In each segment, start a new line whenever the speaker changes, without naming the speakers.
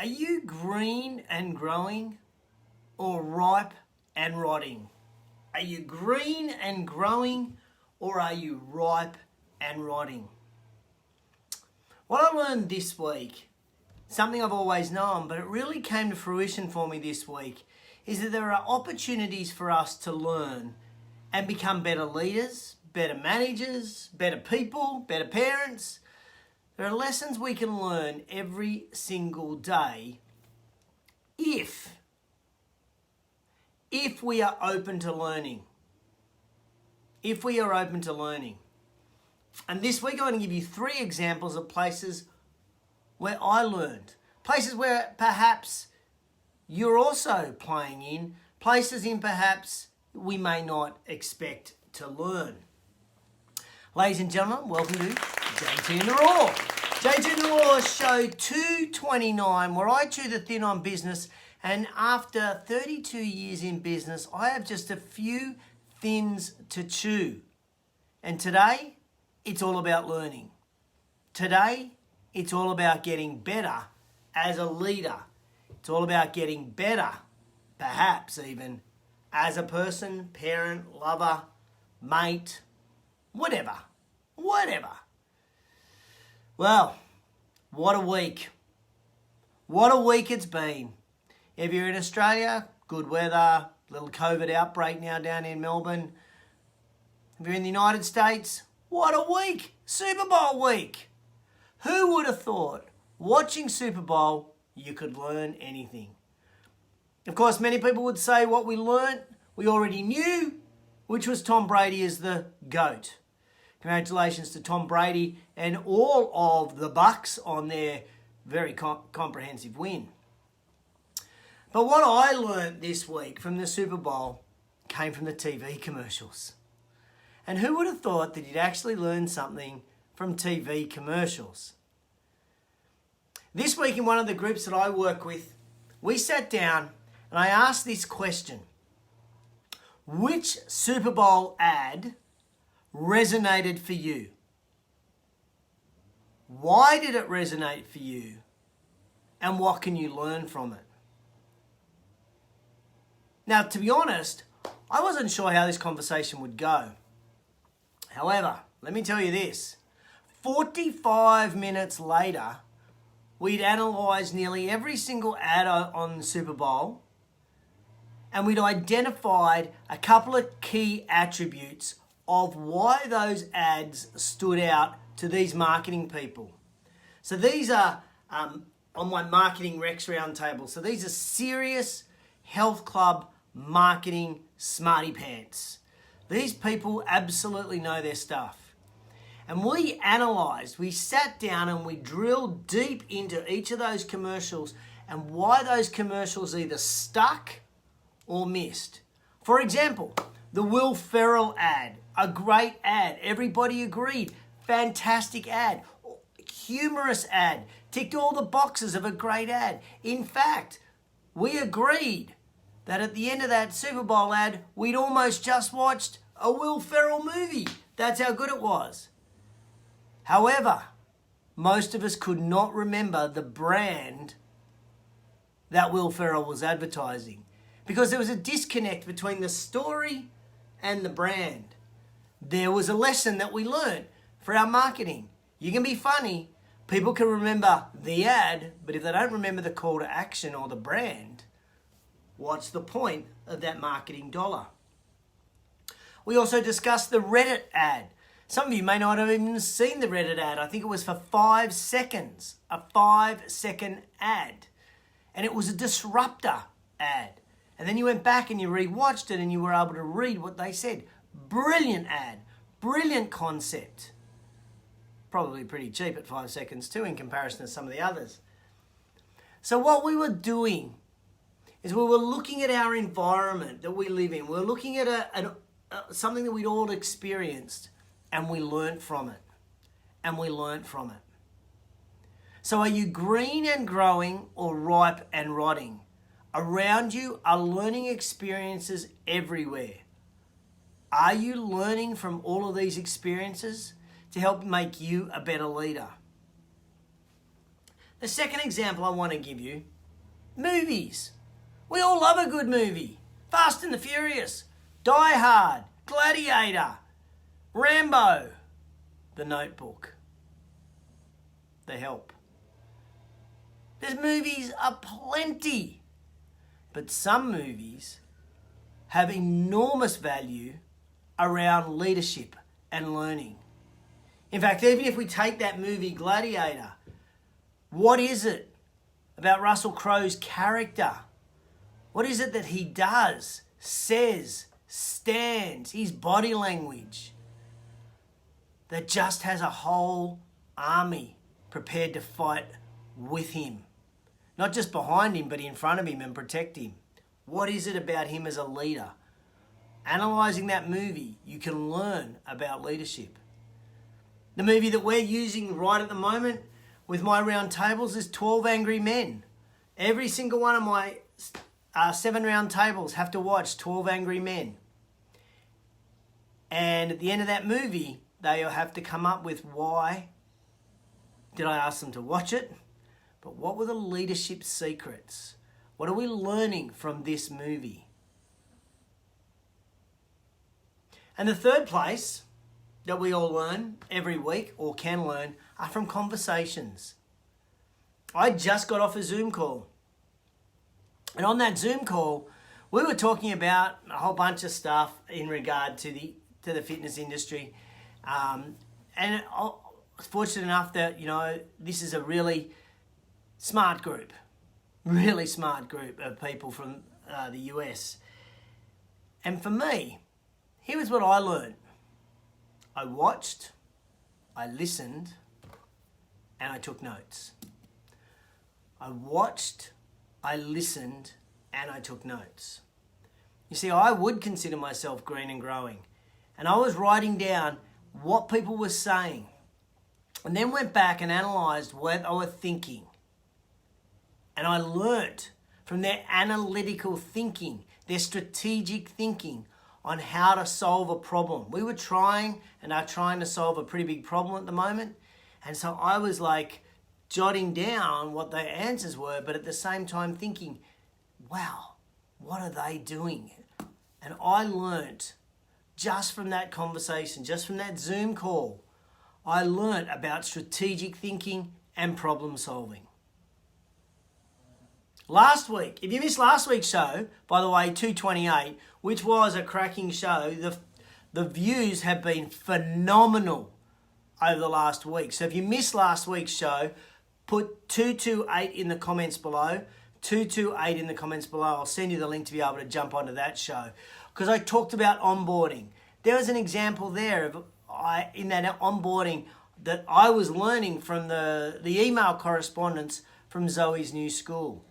Are you green and growing or ripe and rotting? Are you green and growing or are you ripe and rotting? What I learned this week, something I've always known, but it really came to fruition for me this week, is that there are opportunities for us to learn and become better leaders, better managers, better people, better parents. There are lessons we can learn every single day if we are open to learning. If we are open to learning. And this week I'm going to give you 3 examples of places where I learned. Places where perhaps you're also playing in. Places in perhaps we may not expect to learn. Ladies and gentlemen, welcome to JTinTheRaw. JTinTheRaw show 229, where I chew the thin on business, and after 32 years in business, I have just a few thins to chew. And today, it's all about learning. Today, it's all about getting better as a leader. It's all about getting better, perhaps even, as a person, parent, lover, mate, whatever. Well, what a week. What a week it's been. If you're in Australia, good weather, little COVID outbreak now down in Melbourne. If you're in the United States, what a week. Super Bowl week. Who would have thought watching Super Bowl you could learn anything? Of course, many people would say what we learnt we already knew, which was Tom Brady is the GOAT. Congratulations to Tom Brady and all of the Bucks on their very comprehensive win. But what I learnt this week from the Super Bowl came from the TV commercials. And who would have thought that you'd actually learn something from TV commercials? This week in one of the groups that I work with, we sat down and I asked this question. Which Super Bowl ad resonated for you? Why did it resonate for you? And what can you learn from it? Now, to be honest, I wasn't sure how this conversation would go. However, let me tell you this. 45 minutes later, we'd analysed nearly every single ad on the Super Bowl, and we'd identified a couple of key attributes of why those ads stood out to these marketing people. So these are on my Marketing Rex roundtable. So these are serious health club marketing smarty pants. These people absolutely know their stuff. And we analysed, we sat down and we drilled deep into each of those commercials and why those commercials either stuck or missed. For example, the Will Ferrell ad, a great ad. Everybody agreed. Fantastic ad. Humorous ad. Ticked all the boxes of a great ad. In fact, we agreed that at the end of that Super Bowl ad, we'd almost just watched a Will Ferrell movie. That's how good it was. However, most of us could not remember the brand that Will Ferrell was advertising because there was a disconnect between the story and the brand. There was a lesson that we learned for our marketing. You can be funny. People can remember the ad, but if they don't remember the call to action or the brand, what's the point of that marketing dollar? We also discussed the Reddit ad. Some of you may not have even seen the Reddit ad. I think it was for 5 seconds, a 5-second ad. And it was a disruptor ad. And then you went back and you rewatched it and you were able to read what they said. Brilliant ad, brilliant concept. Probably pretty cheap at 5 seconds too in comparison to some of the others. So what we were doing is we were looking at our environment that we live in. We were looking at something that we'd all experienced and we learnt from it. So are you green and growing or ripe and rotting? Around you are learning experiences everywhere. Are you learning from all of these experiences to help make you a better leader? The second example I want to give you Movies. We all love a good movie. Fast and the Furious, Die Hard, Gladiator, Rambo, The Notebook, The Help. There's movies aplenty, but some movies have enormous value around leadership and learning. In fact, even if we take that movie Gladiator, what is it about Russell Crowe's character? What is it that he does, says, stands, his body language, that just has a whole army prepared to fight with him? Not just behind him, but in front of him and protect him. What is it about him as a leader? Analysing that movie, you can learn about leadership. The movie that we're using right at the moment with my round tables is 12 Angry Men. Every single one of my 7 round tables have to watch 12 Angry Men. And at the end of that movie, they have to come up with why did I ask them to watch it, but what were the leadership secrets? What are we learning from this movie? And the third place that we all learn every week, or can learn, are from conversations. I just got off a Zoom call. And on that Zoom call, we were talking about a whole bunch of stuff in regard to the fitness industry. And I was fortunate enough that, this is a really smart group of people from the US. And for me, here was what I learned. I watched, I listened, and I took notes. I watched, I listened, and I took notes. You see, I would consider myself green and growing. And I was writing down what people were saying. And then went back and analysed what they were thinking. And I learnt from their analytical thinking, their strategic thinking on how to solve a problem. We were trying and are trying to solve a pretty big problem at the moment. And so I was like jotting down what their answers were, but at the same time thinking, wow, what are they doing? And I learnt just from that conversation, just from that Zoom call, I learnt about strategic thinking and problem solving. Last week, if you missed last week's show, by the way, 228, which was a cracking show, the views have been phenomenal over the last week. So if you missed last week's show, put 228 in the comments below. 228 in the comments below. I'll send you the link to be able to jump onto that show. Because I talked about onboarding. There was an example there of in that onboarding that I was learning from the email correspondence from Zoe's new school.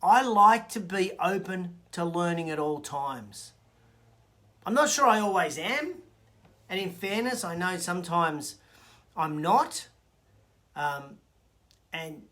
I like to be open to learning at all times. I'm not sure I always am. And in fairness, I know sometimes I'm not. And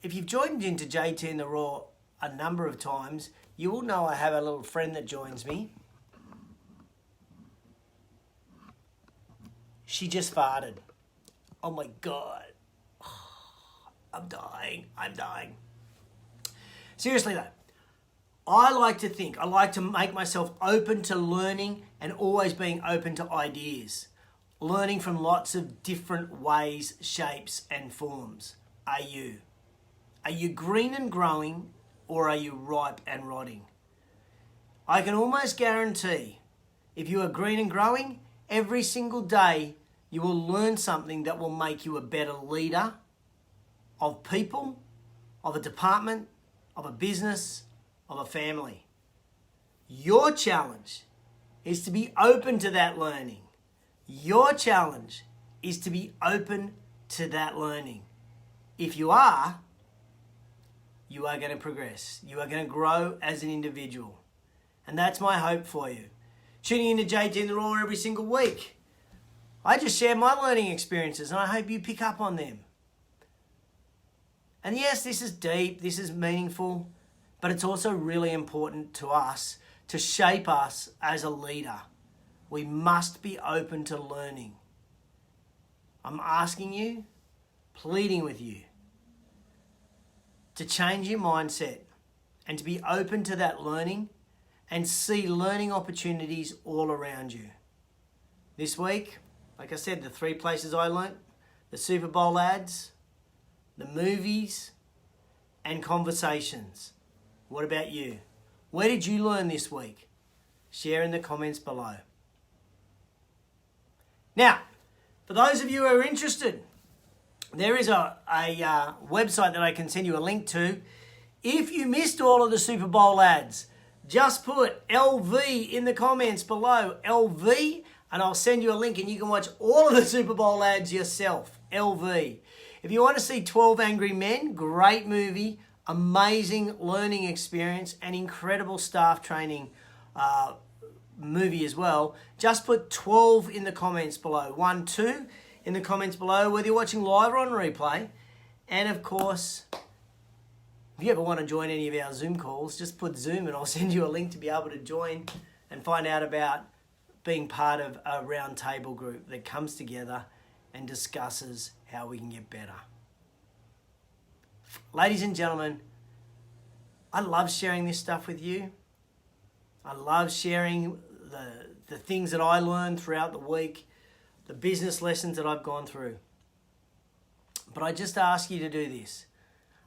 if you've joined into JTInTheRaw a number of times, you will know I have a little friend that joins me. She just farted. Oh my God. I'm dying. Seriously though, I like to make myself open to learning and always being open to ideas. Learning from lots of different ways, shapes and forms. Are you? Are you green and growing or are you ripe and rotting? I can almost guarantee if you are green and growing, every single day you will learn something that will make you a better leader of people, of a department, of a business, of a family. Your challenge is to be open to that learning. Your challenge is to be open to that learning. If you are going to progress. You are going to grow as an individual. And that's my hope for you. Tuning into JTinthRaw every single week. I just share my learning experiences and I hope you pick up on them. And yes, this is deep, this is meaningful, but it's also really important to us to shape us as a leader. We must be open to learning. I'm asking you, pleading with you, to change your mindset and to be open to that learning and see learning opportunities all around you. This week, like I said, the 3 places I learnt, the Super Bowl ads, the movies, and conversations. What about you? Where did you learn this week? Share in the comments below. Now, for those of you who are interested, there is a website that I can send you a link to. If you missed all of the Super Bowl ads, just put LV in the comments below, LV, and I'll send you a link and you can watch all of the Super Bowl ads yourself, LV. If you want to see 12 Angry Men, great movie, amazing learning experience and incredible staff training movie as well, just put 12 in the comments below. 1, 2 in the comments below, whether you're watching live or on replay. And of course, if you ever want to join any of our Zoom calls, just put Zoom and I'll send you a link to be able to join and find out about being part of a round table group that comes together and discusses how we can get better. Ladies and gentlemen, I love sharing this stuff with you. I love sharing the things that I learned throughout the week, the business lessons that I've gone through. But I just ask you to do this.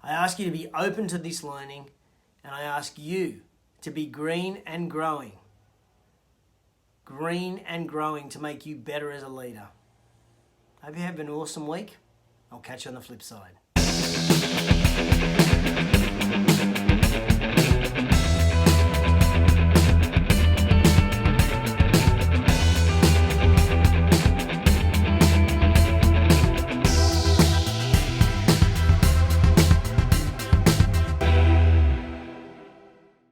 I ask you to be open to this learning, and I ask you to be green and growing. Green and growing to make you better as a leader. I hope you have an awesome week. I'll catch you on the flip side.